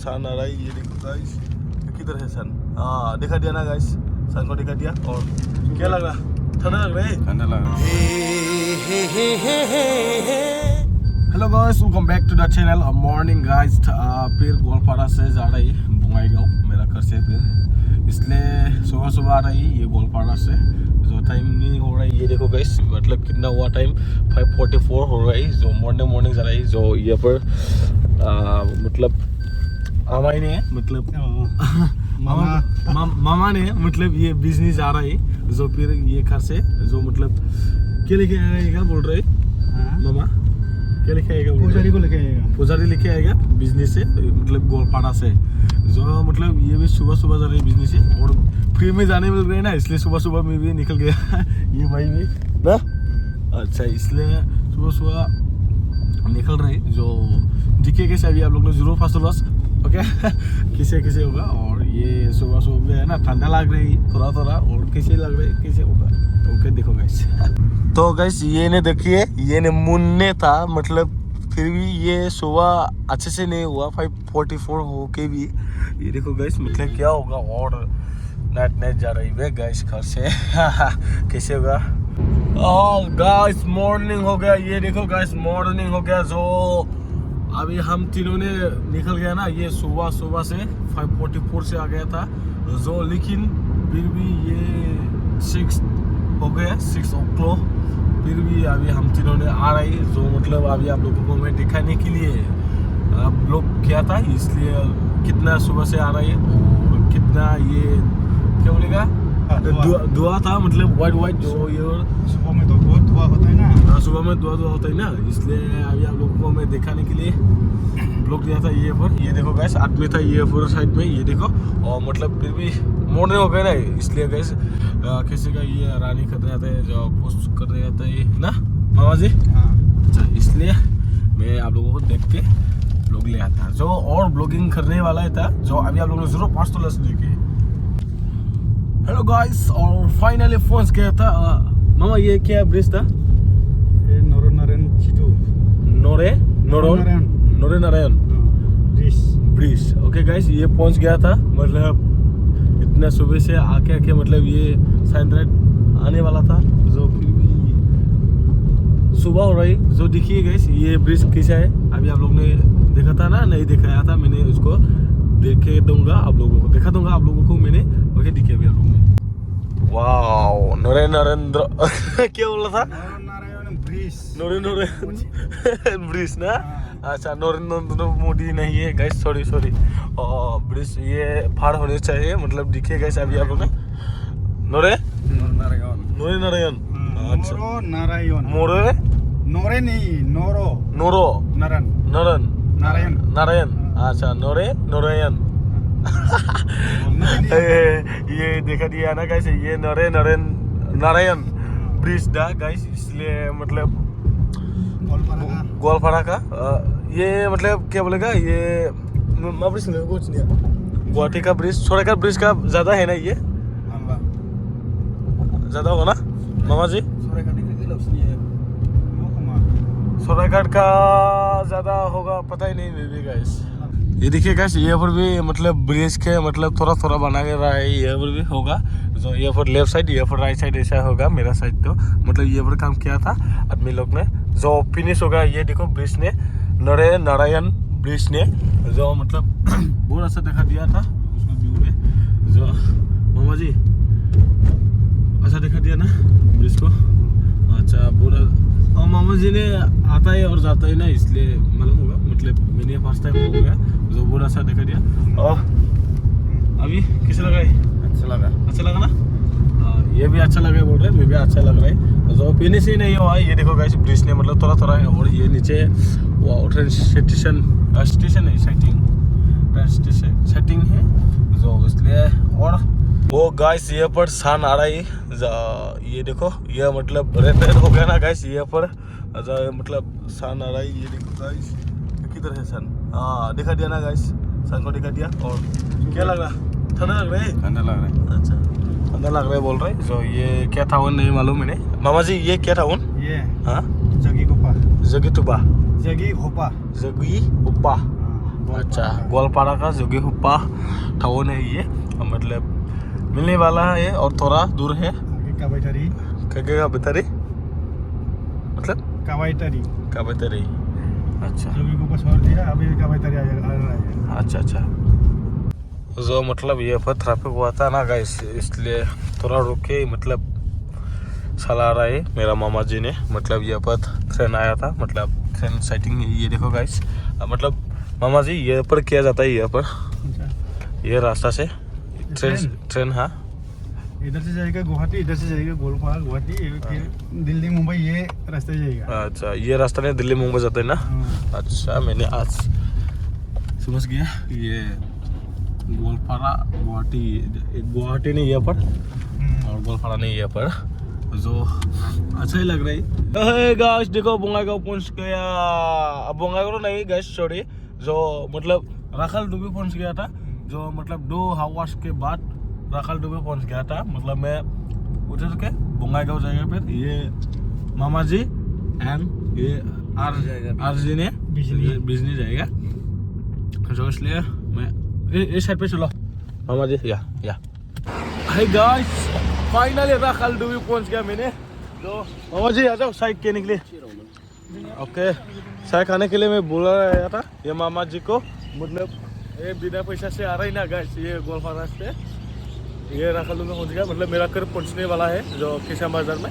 सन आ रहा है, ये देखो गाइस। किधर है सन? हाँ दिखा दिया ना गाइस, सन को दिखा दिया। और क्या लग रहा? ठंडा लग रहा है? ठंडा लग रहा है। Hello guys, welcome back to the channel. Morning guys, फिर गोलपाड़ा से जा रही बंगाईगांव मेरा घर से, फिर इसलिए सुबह सुबह आ रही ये गोलपाड़ा से। जो टाइम नहीं हो रहा है ये देखो गाइस, मतलब कितना हुआ टाइम, 5:44 हो रहा है। जो मॉर्निंग जा रही, जो ये पर मतलब आमाई ने मतलब मामा ने मतलब ये बिजनेस आ रहा है। जो फिर ये घर से जो मतलब क्या लेके आएगा बोल रहे मामा, क्या लेके आएगा? पुजारी को लेके आएगा, पुजारी लेके आएगा बिजनेस से, मतलब गोलपाड़ा से। जो मतलब ये भी सुबह सुबह जा रही है बिजनेस से, और फ्री में जाने मिल रहे हैं ना, इसलिए सुबह सुबह में भी निकल गया ये भाई भी ना। अच्छा, इसलिए सुबह सुबह निकल रहे। जो दिखे कैसे अभी आप लोग ने जरूर फर्स्ट लॉस ओके कैसे होगा। और ये सुबह सुबह में है ना, ठंडा लग रही थोड़ा थोड़ा, और कैसे लग रहा है कैसे होगा ओके देखो गाइस। तो गाइस ये ने देखिए, ये ने मुन्ने था, मतलब फिर भी ये सुबह अच्छे से नहीं हुआ, 5:44 हो के भी। ये देखो गाइस, मतलब क्या होगा। और नाइट जा रही है गाइस घर से कैसे होगा। गाइस मॉर्निंग हो गया, ये देखो गाइस मॉर्निंग हो गया। जो अभी हम तीनों ने निकल गया ना, ये सुबह सुबह से 5:44 से आ गया था जो, लेकिन फिर भी ये 6 हो गया, 6 o'clock। फिर भी अभी हम तीनों ने आ रही, जो मतलब अभी आप लोगों को मैं दिखाने के लिए आप लोग किया था, इसलिए कितना सुबह से आ रही है और कितना ये क्या बोलेगा धुआं था, मतलब वाइट जो ये सुबह में तो बहुत धुआं होता है ना। सुबह में धुआं होता है ना, इसलिए अभी आप लोगों को मैं दिखाने के लिए ब्लॉग दिया था ये पर। ये देखो गैस आदमी था ये पर साइड में, ये देखो। और मतलब फिर भी मोड़ने हो गए ना, इसलिए गैस किसी का ये रानी कर रहे थे, जो पोस्ट कर रहे थे ना मामा जी। अच्छा, इसलिए मैं आप लोगों को देख के ब्लॉग ले आता, जो और ब्लॉगिंग करने वाला था, जो अभी आप लोगों ने जरूर 5 तो देखे। हेलो गाइस, और फाइनली पहुंच गया था। मामा ये क्या ब्रिज था? ये नोरे नारायण ब्रिज ओके गाइस, ये पहुंच गया था। मतलब इतना सुबह से आके मतलब ये साइंद्राइट आने वाला था, जो फिर भी सुबह हो रही। जो देखिए गाइस ये ब्रिज कैसा है, अभी आप लोग ने देखा था ना, नहीं दिखाया था मैंने, उसको देखे दूंगा आप लोगों को, दिखा दूंगा आप लोगों को मैंने ओके। देखिए अभी आप लोगों ने वाओ नरेंद्र क्या बोला था? नरेंद्र ब्रिज ना। अच्छा, नरेंद्र मोदी नहीं है गाइस, सॉरी। और ब्रिज ये फाड़ होने चाहिए, मतलब दिखे गाइस अभी आप लोग ने नोरे नारायण। अच्छा नोरे नहीं नोरो नारायण। अच्छा नोरे नारायण ये देखा दिया ना गाइस, ये नारायण ब्रिज था गाइस, इसलिए मतलब गोलपाड़ा का ये मतलब क्या बोलेगा, ये ब्रिज नहीं कुछ नहीं, गुवाहाटी का ब्रिज, सोरेघाट ब्रिज का ज्यादा है ना, ये ज्यादा होगा ना मामा जी? सोरेघाट का ज्यादा होगा, पता ही नहीं मे गाइस। ये देखिए गाइस, ये पर भी मतलब ब्रिज के मतलब थोड़ा थोड़ा बना के रहा है, ये पर भी होगा। जो ये पर लेफ्ट साइड, ये पर राइट साइड ऐसा होगा। मेरा साइड तो मतलब ये पर काम किया था आदमी लोग ने, जो फिनिश होगा। ये देखो ब्रिज ने, नरे नारायण ब्रिज ने, जो मतलब बहुत अच्छा दिखा दिया था उसका व्यू में। जो मामा जी अच्छा दिखा दिया ना ब्रिज को। अच्छा पूरा, और मामा जी ने आता है और जाता है ना, इसलिए मालूम होगा, मतलब मैंने फर्स्ट टाइम हो गया, जो बहुत अच्छा दिखा दिया। और अभी कैसा लगा? अच्छा लगा ना? ये भी अच्छा लगा बोल रहे, मैं भी अच्छा लग रहा है। जो फिनिश ही नहीं हुआ, ये देखो गाइस ब्रिज ने मतलब थोड़ा है। और ये नीचे वो ट्रेन स्टेशन है, सेटिंग है जो, इसलिए। और वो गाइस ये पर सन आ रहा है, ये देखो, ये मतलब रेड हो गया ना गाइस ये पर, मतलब सन आ रहा है। ये देखो गाइस किधर है सन? दिखा दिया ना गाइस, सन को दिखा दिया। और क्या लग रहा? ठंडा लग रहा है? अच्छा ठंडा लग रहा है बोल रहे। जो ये क्या था नहीं मालूम मैंने। मामा जी ये क्या था? ये जगी होपा। अच्छा, गोलपारा का जोगी हुप्पा टाउन है ये, मतलब मिलने वाला है और थोड़ा दूर है। कावाईटारी मतलब कावाईटारी। अच्छा, जोगी को छोड़ दिया, अभी कावाईटारी आ रहा है। अच्छा अच्छा। जो मतलब ये पर ट्रैफिक हुआ था ना गाइस, इसलिए थोड़ा रुक के मतलब चला रहा है मेरा मामा जी ने। मतलब ये पर ट्रेन आया था, मतलब ट्रेन साइटिंग ये देखो गाइस, मतलब मामा जी ये पर किया जाता है, ये पर ये रास्ता से ट्रेन। हाँ, इधर से जाएगा गुवाहाटी, इधर से जाएगा गोलपारा गुवाहाटी, फिर दिल्ली मुंबई, ये रास्ते जाएगा। अच्छा, ये रास्ता नहीं दिल्ली मुंबई जाता है ना। अच्छा, मैंने आज समझ गया, ये गोलपारा गुवाहाटी नहीं ये पर, और गोलपारा नहीं ये पर, जो अच्छा ही लग रहा है। गाइस देखो बोंगाईगांव पहुंच गया। अब बोंगाईगांव नहीं गाइस, सॉरी, जो मतलब राखाल डुबी पहुंच गया था, जो मतलब 2 आवर्स के बाद राखाल डुबी पहुंच गया था। मतलब मैं उधर के बोंगाईगांव जाएगा, फिर ये मामा जी एंड ये आरजी ने बिजनी जाएगा, जो इसलिए मैं इस साइड पे चलो मामा जी। या हाय गाइस, फाइनली राखाल डुबी पहुंच गया मैंने। तो मामा जी आ जाओ चाय के निकले। ओके, चाय खाने के लिए मैं बोला रहा था ये मामा जी को, मतलब ये बिना पैसा से आ रहा ही ना गाइस, ये गोलपारा से ये राखाल डुबी पहुंच गया। मतलब मेरा घर पहुंचने वाला है जो किसान बाजार में।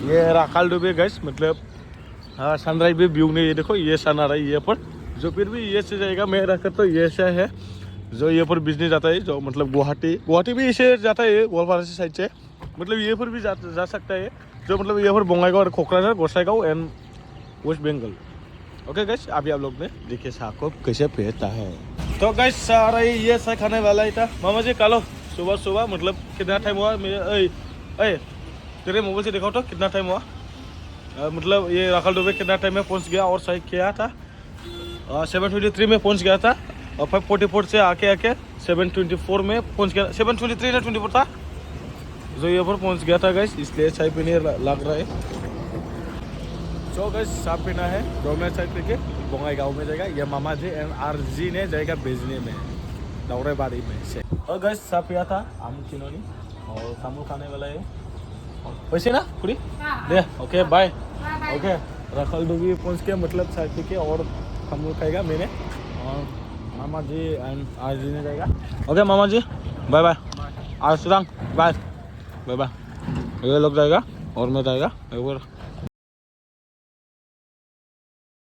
ये राखाल डुबी गाइस, मतलब हाँ सनराइज भी व्यू नहीं, ये देखो ये सन आ रहा है ये पर, जो फिर भी ये से जाएगा। मेरा घर तो ये से है, जो ये पर बिजनेस जाता है, जो मतलब गुवाहाटी भी इसे जाता है गोलपारा से साइड से, मतलब ये पर भी जा सकता है, जो मतलब ये पर बोंगाईगांव और Kokrajhar Gosaigaon and West Bengal. Okay guys, अभी आप लोग ने देखिए शाह को कैसे भेजता है। तो गाइस सारा ये सा खाने वाला ही था। मामा जी कालो सुबह मतलब कितना टाइम हुआ मेरे तेरे मोबाइल से देखो तो कितना टाइम हुआ, मतलब ये राखाल डुबी कितना टाइम में पहुंच गया, और सही किया था 7:23 में पहुंच गया था, और 5:44 से आके 7:24 में पहुंच गया। 7:23 ना 24 था, जो ये पर पहुंच गया था गाइस, इसलिए चाय पीने लग रहा है। जो गाइस चाय पीना है, जो मैं चाय पी के बोंगाईगांव में जाएगा, ये मामा जी एंड आरजी ने जाएगा बेचने में दौड़ेबाड़ी में से। और गाइस चाय पिया था आम चिनोनी, और सामू खाने वाला है वैसे ना पूरी दे। Okay bye. ओके, राखाल डुबी पहुंच के मतलब चाय पी के और सामू खाएगा मैंने, और मामा जी एंड आरजी ने जाएगा। ओके मामा जी बाय बाय, आज बाय बाय बाय। ये लोग जाएगा और मैं जाएगा एक बार